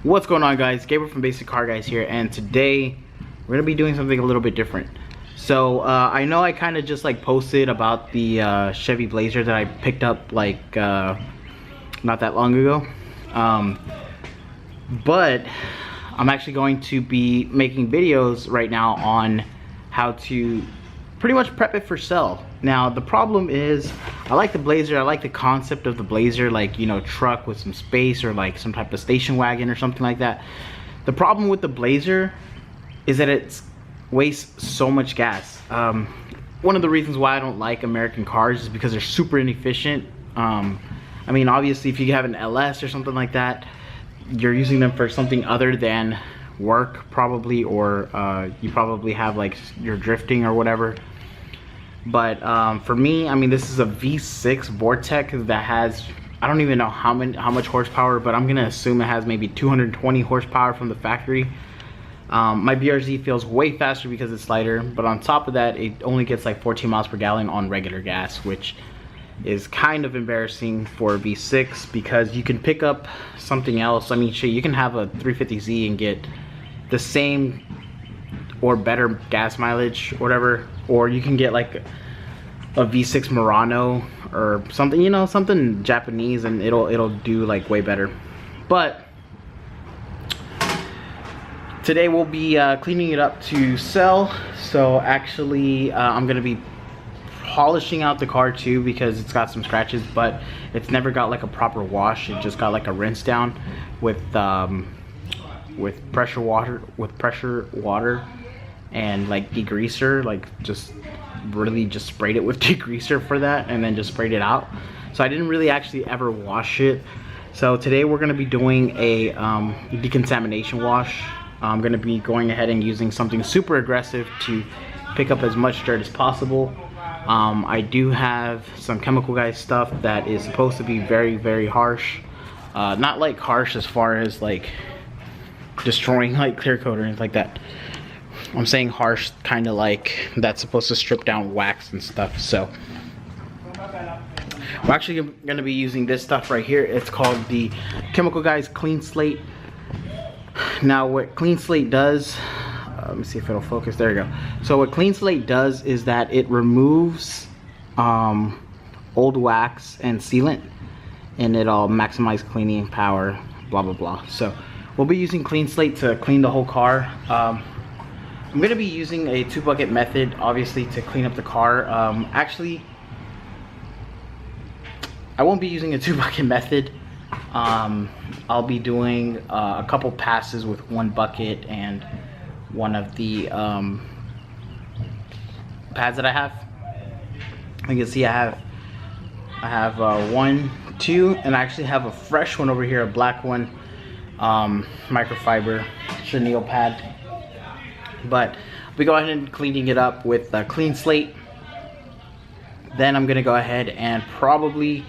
What's going on, guys? Gabriel from Basic Car Guys here, and today we're gonna be doing something a little bit different. So I know I kind of just like posted about the Chevy Blazer that I picked up like not that long ago, but I'm actually going to be making videos right now on how to pretty much prep it for sale. Now the problem is, I like the Blazer, I like the concept of the Blazer, like, you know, truck with some space, or like some type of station wagon or something like that. The problem with the Blazer is that it wastes so much gas. One of the reasons why I don't like American cars is because they're super inefficient. I mean, obviously if you have an LS or something like that, you're using them for something other than work probably, or you probably have like you're drifting or whatever. But for me, I mean, this is a V6 Vortec that has, I don't even know how much horsepower, but I'm gonna assume it has maybe 220 horsepower from the factory. My BRZ feels way faster because it's lighter, but on top of that, it only gets like 14 miles per gallon on regular gas, which is kind of embarrassing for a V6 because you can pick up something else. I mean, shit, you can have a 350Z and get the same or better gas mileage or whatever, or you can get like a V6 Murano or something, you know, something Japanese, and it'll do like way better. But today we'll be cleaning it up to sell. So actually I'm gonna be polishing out the car too, because it's got some scratches, but it's never got like a proper wash. It just got like a rinse down with pressure water and like degreaser, like just sprayed it with degreaser for that, and then just sprayed it out. So I didn't really actually ever wash it. So today we're going to be doing a decontamination wash. I'm going to be going ahead and using something super aggressive to pick up as much dirt as possible. I do have some Chemical Guys stuff that is supposed to be very, very harsh. Not like harsh as far as like destroying like clear coat or anything like that. I'm saying harsh, kind of like that's supposed to strip down wax and stuff. So we're actually going to be using this stuff right here. It's called the Chemical Guys Clean Slate. Now what Clean Slate does, let me see if it'll focus. There you go. So what Clean Slate does is that it removes old wax and sealant, and it'll maximize cleaning power, blah blah blah. So we'll be using Clean Slate to clean the whole car. I'm going to be using a 2-bucket method, obviously, to clean up the car. Actually, I won't be using a 2-bucket method. I'll be doing a couple passes with 1 bucket and one of the pads that I have. You can see I have 1, 2, and I actually have a fresh one over here, a black one, microfiber chenille pad. But we go ahead and cleaning it up with a Clean Slate. Then I'm gonna go ahead and probably,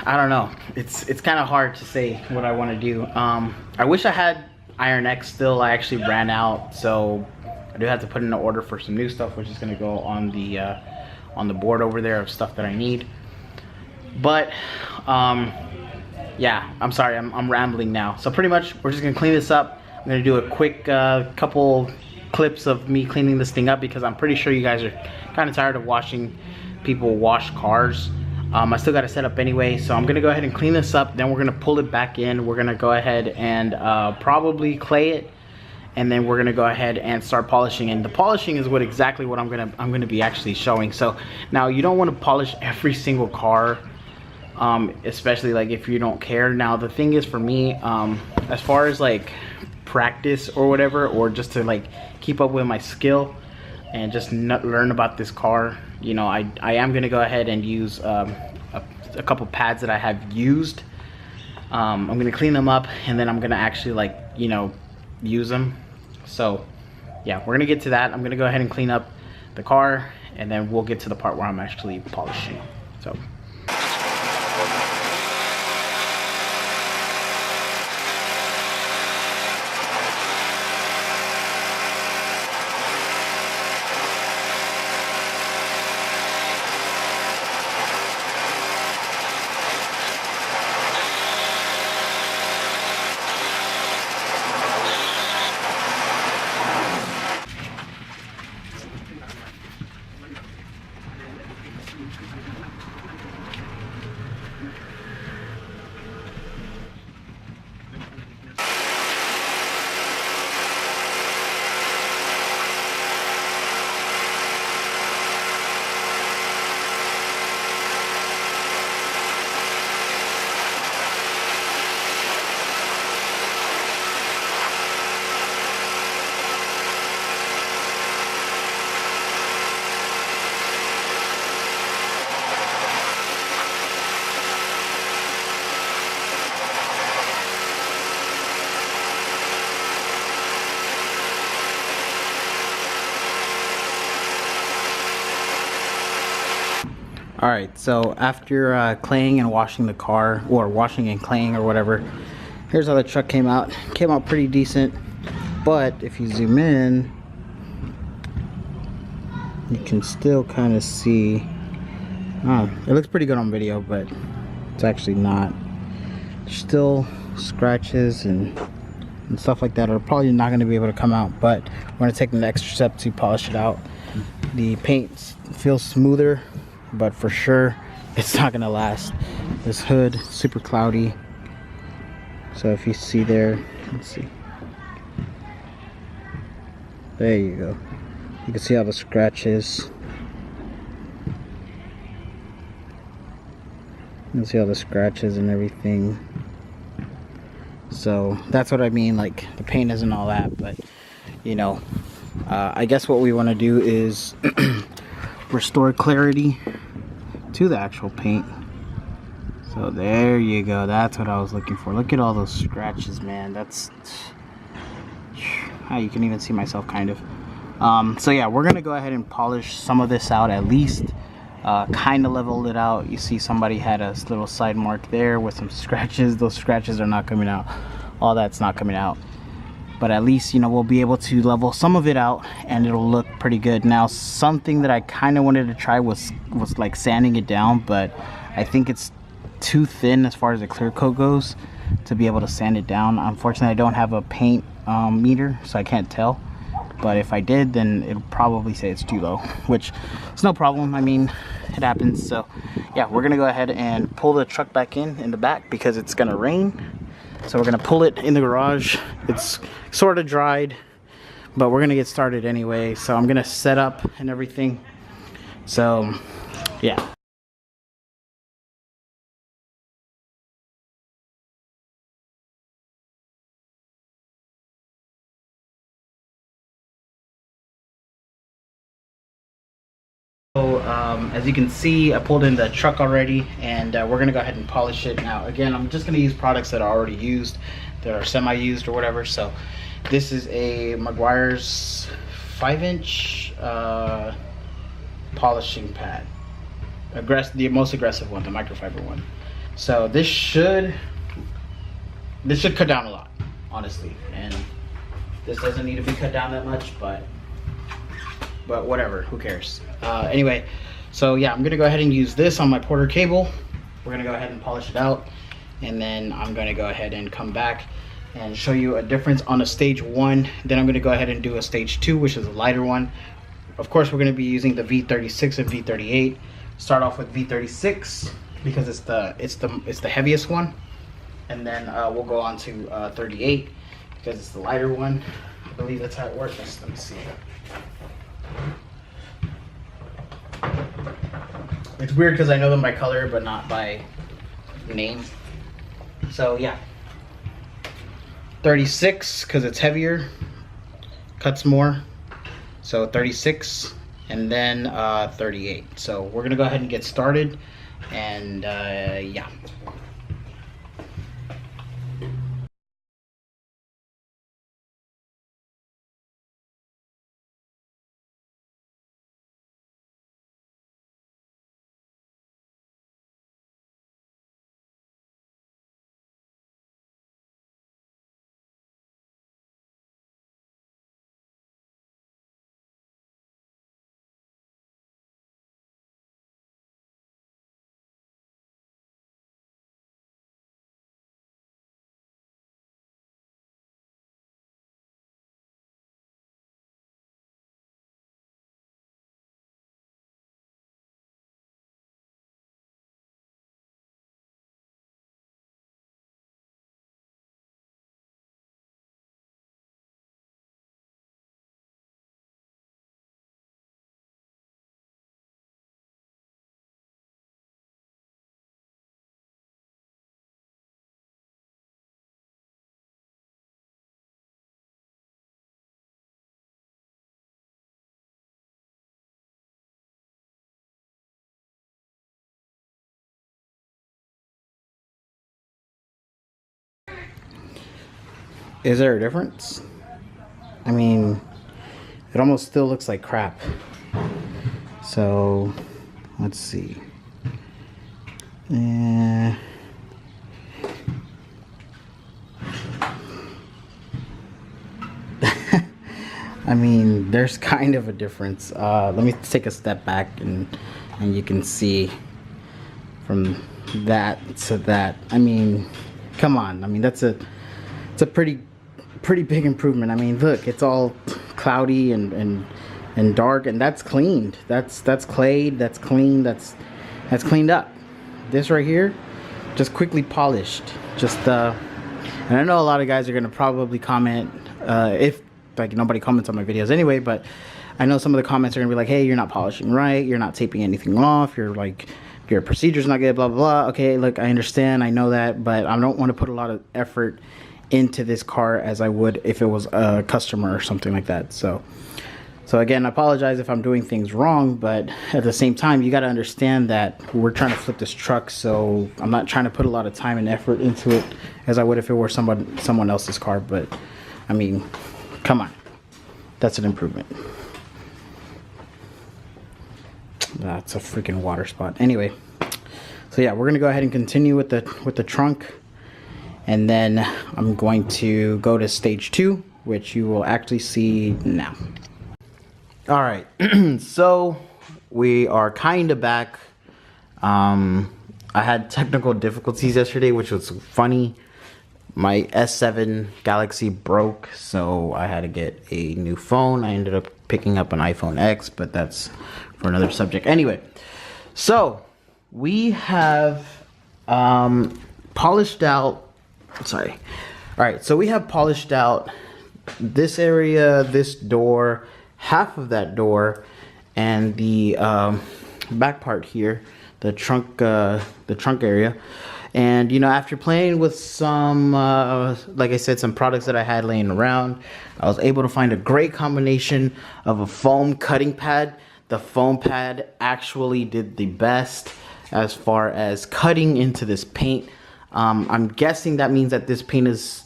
I don't know, it's kind of hard to say what I want to do. I wish I had Iron X still. I actually ran out, so I do have to put in an order for some new stuff, which is gonna go on the board over there of stuff that I need. But yeah, I'm sorry, I'm rambling now. So pretty much we're just gonna clean this up. I'm gonna do a quick couple clips of me cleaning this thing up, because I'm pretty sure you guys are kind of tired of watching people wash cars. I still got to set up anyway, so I'm gonna go ahead and clean this up. Then we're gonna pull it back in. We're gonna go ahead and probably clay it, and then we're gonna go ahead and start polishing. And the polishing is exactly what I'm gonna be actually showing. So now, you don't want to polish every single car, especially like if you don't care. Now the thing is, for me, as far as like practice or whatever, or just to like keep up with my skill and just learn about this car, you know, I am gonna go ahead and use a couple pads that I have used. I'm gonna clean them up, and then I'm gonna actually, like, you know, use them. So yeah, we're gonna get to that. I'm gonna go ahead and clean up the car, and then we'll get to the part where I'm actually polishing. So Alright, so after claying and washing the car, or washing and claying or whatever, here's how the truck came out. Came out pretty decent, but if you zoom in, you can still kind of see, it looks pretty good on video, but it's actually not. Still scratches and stuff like that are probably not going to be able to come out, but we're going to take the extra step to polish it out. The paint feels smoother, but for sure it's not going to last. This hood, super cloudy. So if you see there, let's see. There you go. You can see all the scratches. You can see all the scratches and everything. So that's what I mean, like the paint isn't all that, but you know, I guess what we want to do is restore clarity to the actual paint. So there you go, that's what I was looking for. Look at all those scratches, man. That's how you can even see myself kind of. So yeah, we're gonna go ahead and polish some of this out at least. Kind of leveled it out. You see somebody had a little side mark there with some scratches. Those scratches are not coming out. All that's not coming out. But at least, you know, we'll be able to level some of it out and it'll look pretty good. Now, something that I kind of wanted to try was like sanding it down, but I think it's too thin as far as the clear coat goes to be able to sand it down. Unfortunately, I don't have a paint meter, so I can't tell. But if I did, then it'll probably say it's too low, which is no problem. I mean, it happens. So yeah, we're gonna go ahead and pull the truck back in the back because it's gonna rain. So we're gonna pull it in the garage. It's sort of dried, but we're gonna get started anyway. So I'm gonna set up and everything. So yeah. So as you can see, I pulled in the truck already, and we're gonna go ahead and polish it. Now again, I'm just gonna use products that are already used, that are semi-used or whatever. So this is a Meguiar's 5-inch polishing pad, the most aggressive one, the microfiber one. So this should cut down a lot, honestly, and this doesn't need to be cut down that much, but whatever, who cares. Anyway, so yeah, I'm gonna go ahead and use this on my Porter cable. We're gonna go ahead and polish it out, and then I'm gonna go ahead and come back and show you a difference on a stage 1. Then I'm gonna go ahead and do a stage 2, which is a lighter one. Of course, we're gonna be using the V36 and V38. Start off with V36 because it's the heaviest one, and then we'll go on to 38 because it's the lighter one. I believe that's how it works. Let me see. It's weird because I know them by color but not by name. So yeah, 36 because it's heavier, cuts more. So 36, and then 38. So we're gonna go ahead and get started, and yeah. Is there a difference? I mean, it almost still looks like crap. So let's see. I mean, there's kind of a difference. Let me take a step back and you can see from that to that. I mean, come on. I mean, it's a pretty big improvement. I mean, look, it's all cloudy and dark, and that's cleaned. That's clayed. That's clean. That's cleaned up. This right here, just quickly polished. And I know a lot of guys are gonna probably comment if like nobody comments on my videos anyway, but I know some of the comments are gonna be like, hey, you're not polishing right, you're not taping anything off, you're like, your procedure's not good, blah blah blah. Okay, look, I understand, I know that, but I don't want to put a lot of effort into this car as I would if it was a customer or something like that. So again, I apologize if I'm doing things wrong, but at the same time, you got to understand that we're trying to flip this truck, so I'm not trying to put a lot of time and effort into it as I would if it were someone else's car. But I mean, come on, that's an improvement. That's a freaking water spot. Anyway, so yeah, we're gonna go ahead and continue with the trunk, and then I'm going to go to stage 2, which you will actually see now. All right, so we are kind of back. I had technical difficulties yesterday, which was funny. My S7 Galaxy broke, so I had to get a new phone. I ended up picking up an iPhone X, but that's for another subject. Anyway, so we have polished out, sorry. All right, so we have polished out this area, this door, half of that door, and the back part here, the trunk area. And you know, after playing with some like I said, some products that I had laying around, I was able to find a great combination of a foam cutting pad. The foam pad actually did the best as far as cutting into this paint. I'm guessing that means that this paint is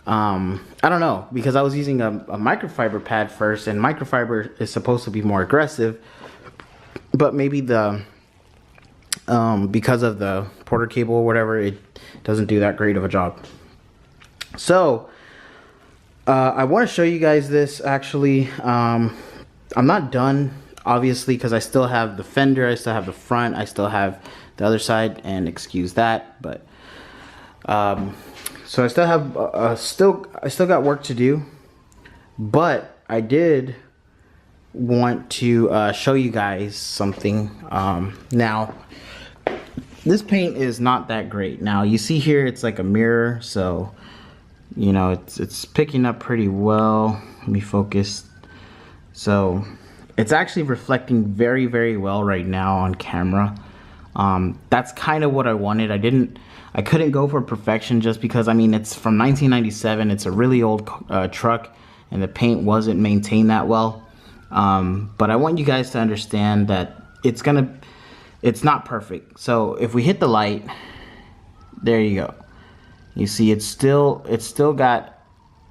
I don't know, because I was using a microfiber pad first, and microfiber is supposed to be more aggressive, but maybe the because of the Porter cable or whatever, it doesn't do that great of a job. So I want to show you guys this actually. I'm not done, obviously, because I still have the fender, I still have the front, I still have the other side, and excuse that, but so I still have I still got work to do, but I did want to show you guys something. Now this paint is not that great. Now you see here it's like a mirror, so you know it's picking up pretty well. Let me focus. So it's actually reflecting very, very well right now on camera. That's kind of what I wanted. I couldn't go for perfection just because, I mean, it's from 1997. It's a really old truck, and the paint wasn't maintained that well. But I want you guys to understand that it's not perfect. So if we hit the light, there you go. You see, it's still got,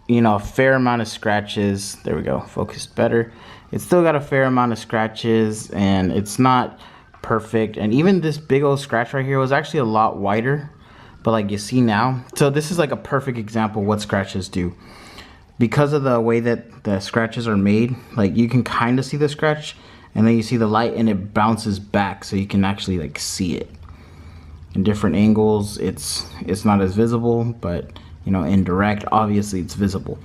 you know, a fair amount of scratches. There we go, focused better. It's still got a fair amount of scratches, and it's not perfect. And even this big old scratch right here was actually a lot wider, but like you see now, so this is like a perfect example of what scratches do. Because of the way that the scratches are made, like you can kind of see the scratch, and then you see the light and it bounces back, so you can actually like see it in different angles. It's not as visible, but you know, in direct, obviously it's visible.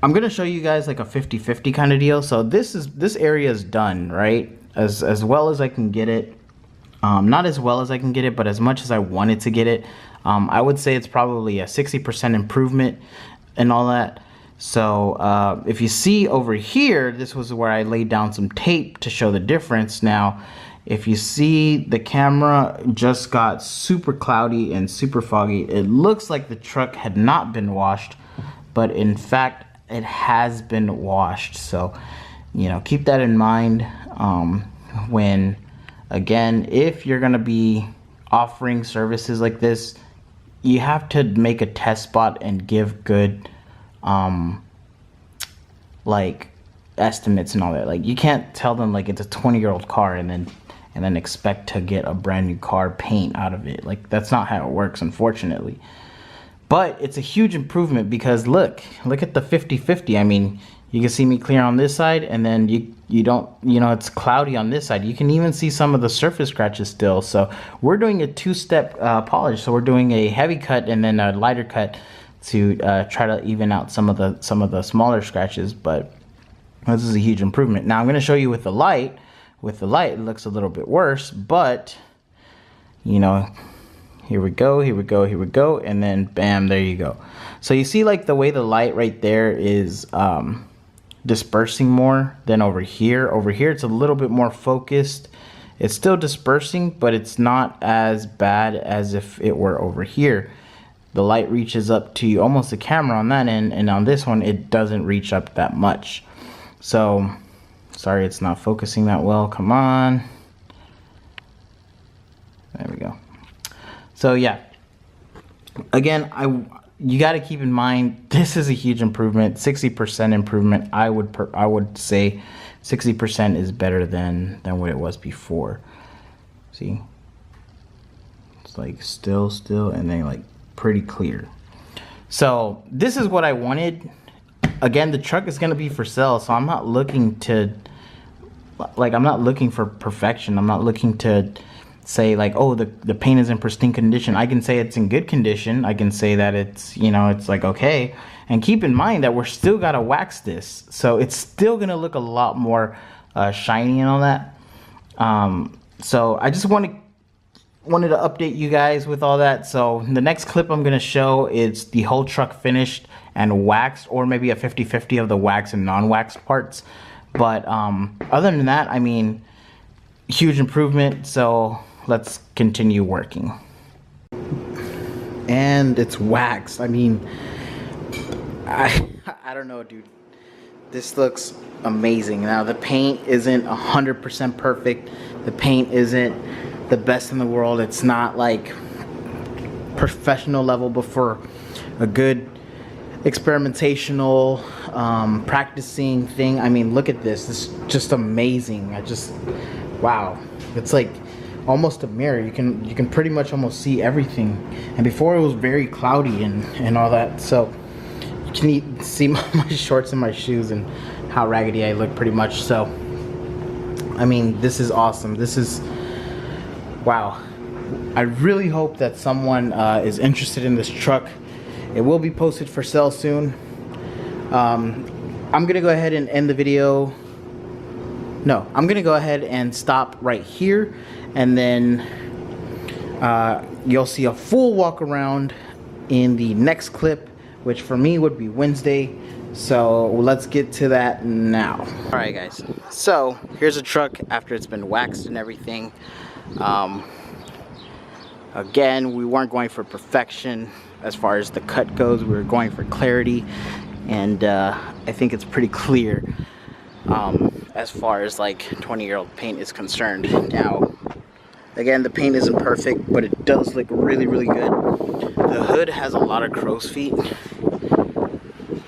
I'm gonna show you guys like a 50-50 kind of deal. So this area is done, right? As well as I can get it. Not as well as I can get it, but as much as I wanted to get it. I would say it's probably a 60% improvement and all that. So if you see over here, this was where I laid down some tape to show the difference. Now, if you see, the camera just got super cloudy and super foggy. It looks like the truck had not been washed, but in fact, it has been washed. So, you know, keep that in mind when, again, if you're gonna be offering services like this, you have to make a test spot and give good like estimates and all that. Like, you can't tell them like it's a 20-year-old car and and then expect to get a brand new car paint out of it. Like, that's not how it works, unfortunately. But it's a huge improvement because look at the 50/50. I mean, you can see me clear on this side, and then you don't, you know, it's cloudy on this side. You can even see some of the surface scratches still. So we're doing a two-step polish. So we're doing a heavy cut and then a lighter cut to try to even out some of the smaller scratches. But this is a huge improvement. Now I'm going to show you with the light. With the light, it looks a little bit worse, but you know, here we go, here we go, here we go, and then bam, there you go. So you see, like, the way the light right there is dispersing more than over here. Over here it's a little bit more focused. It's still dispersing, but it's not as bad as if it were over here. The light reaches up to almost the camera on that end, and on this one it doesn't reach up that much. So sorry, it's not focusing that well. Come on, there we go. So yeah, again, you got to keep in mind, this is a huge improvement, 60% improvement. I would say 60% is better than what it was before. See, it's like still, and then like pretty clear. So this is what I wanted. Again, the truck is gonna be for sale, so I'm not looking to, like, I'm not looking for perfection. I'm not looking to say like, oh, the paint is in pristine condition. I can say it's in good condition. I can say that it's, you know, it's like okay. And keep in mind that we're still gotta wax this, so it's still gonna look a lot more shiny and all that. So I just wanted to update you guys with all that. So the next clip I'm gonna show is the whole truck finished and waxed, or maybe a 50/50 of the wax and non-waxed parts. But other than that, I mean, huge improvement. So let's continue working. And it's waxed. I mean, I don't know, dude. This looks amazing. Now the paint isn't 100% perfect. The paint isn't the best in the world. It's not like professional level, but for a good experimentational practicing thing, I mean, look at this. This is just amazing. Wow, it's like almost a mirror. You can pretty much almost see everything. And before it was very cloudy and all that. So you can see my shorts and my shoes and how raggedy I look pretty much. So I mean, this is awesome. This is wow. I really hope that someone is interested in this truck. It will be posted for sale soon. I'm gonna go ahead and end the video. No, I'm gonna go ahead and stop right here, and then you'll see a full walk around in the next clip, which for me would be Wednesday. So let's get to that now. All right, guys. So here's a truck after it's been waxed and everything. Again, we weren't going for perfection as far as the cut goes. We were going for clarity, and I think it's pretty clear as far as like 20-year-old paint is concerned. Now, again, the paint isn't perfect, but it does look really, really good. The hood has a lot of crow's feet,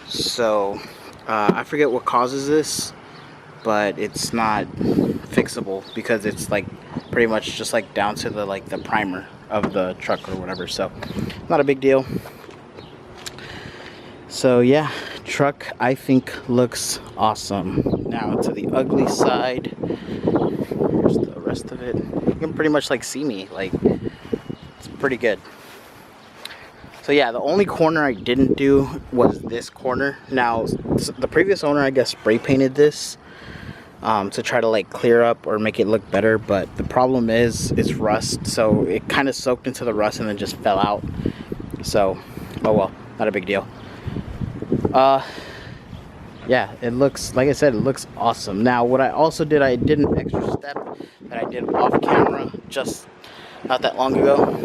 so I forget what causes this, but it's not fixable because it's like pretty much just like down to the primer of the truck or whatever. So not a big deal. So yeah, truck I think looks awesome. Now to the ugly side. Here's the rest of it. You can pretty much like see me, like it's pretty good. So yeah, the only corner I didn't do was this corner. Now the previous owner, I guess, spray painted this to try to like clear up or make it look better, but the problem is it's rust, so it kind of soaked into the rust and then just fell out. So oh well, not a big deal. Yeah, it looks, like I said, it looks awesome. Now what I also did, I did an extra step that I did off camera just not that long ago.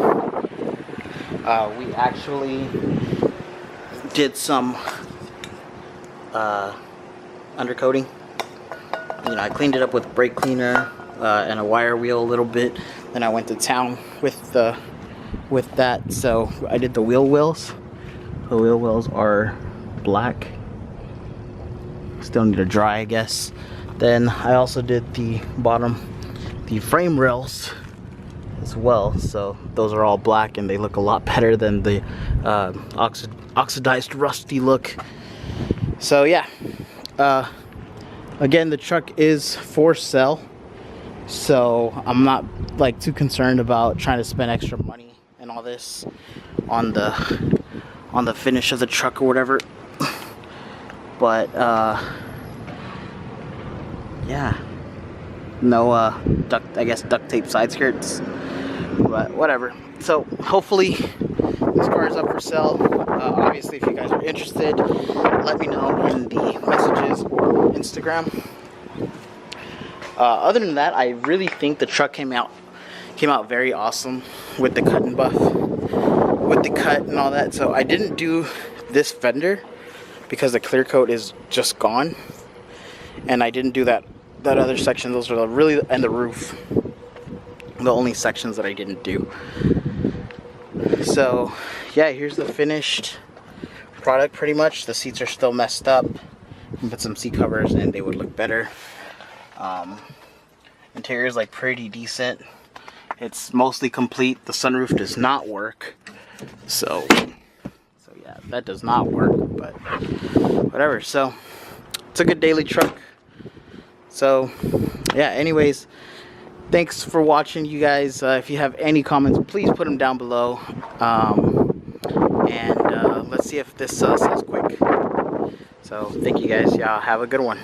We actually did some undercoating. You know, I cleaned it up with brake cleaner and a wire wheel a little bit. Then I went to town with that. So I did the wheel wells. The wheel wells are black. Still need to dry, I guess. Then I also did the bottom the frame rails as well. So those are all black and they look a lot better than the oxidized rusty look. So yeah, again, the truck is for sale, so I'm not like too concerned about trying to spend extra money and all this on the finish of the truck or whatever. But yeah, no duct tape side skirts, but whatever. So hopefully this car is up for sale. Obviously, if you guys are interested, let me know in the messages or Instagram. Other than that, I really think the truck came out very awesome with the cut and buff, with the cut and all that. So I didn't do this fender because the clear coat is just gone, and I didn't do that other section. Those are and the roof, the only sections that I didn't do. So yeah, here's the finished product. Pretty much the seats are still messed up. You can put some seat covers and they would look better. Interior is like pretty decent. It's mostly complete. The sunroof does not work, so yeah, that does not work, but whatever. So it's a good daily truck. So yeah, anyways, thanks for watching, you guys. If you have any comments, please put them down below, and let's see if this sells quick. So thank you guys. Y'all have a good one.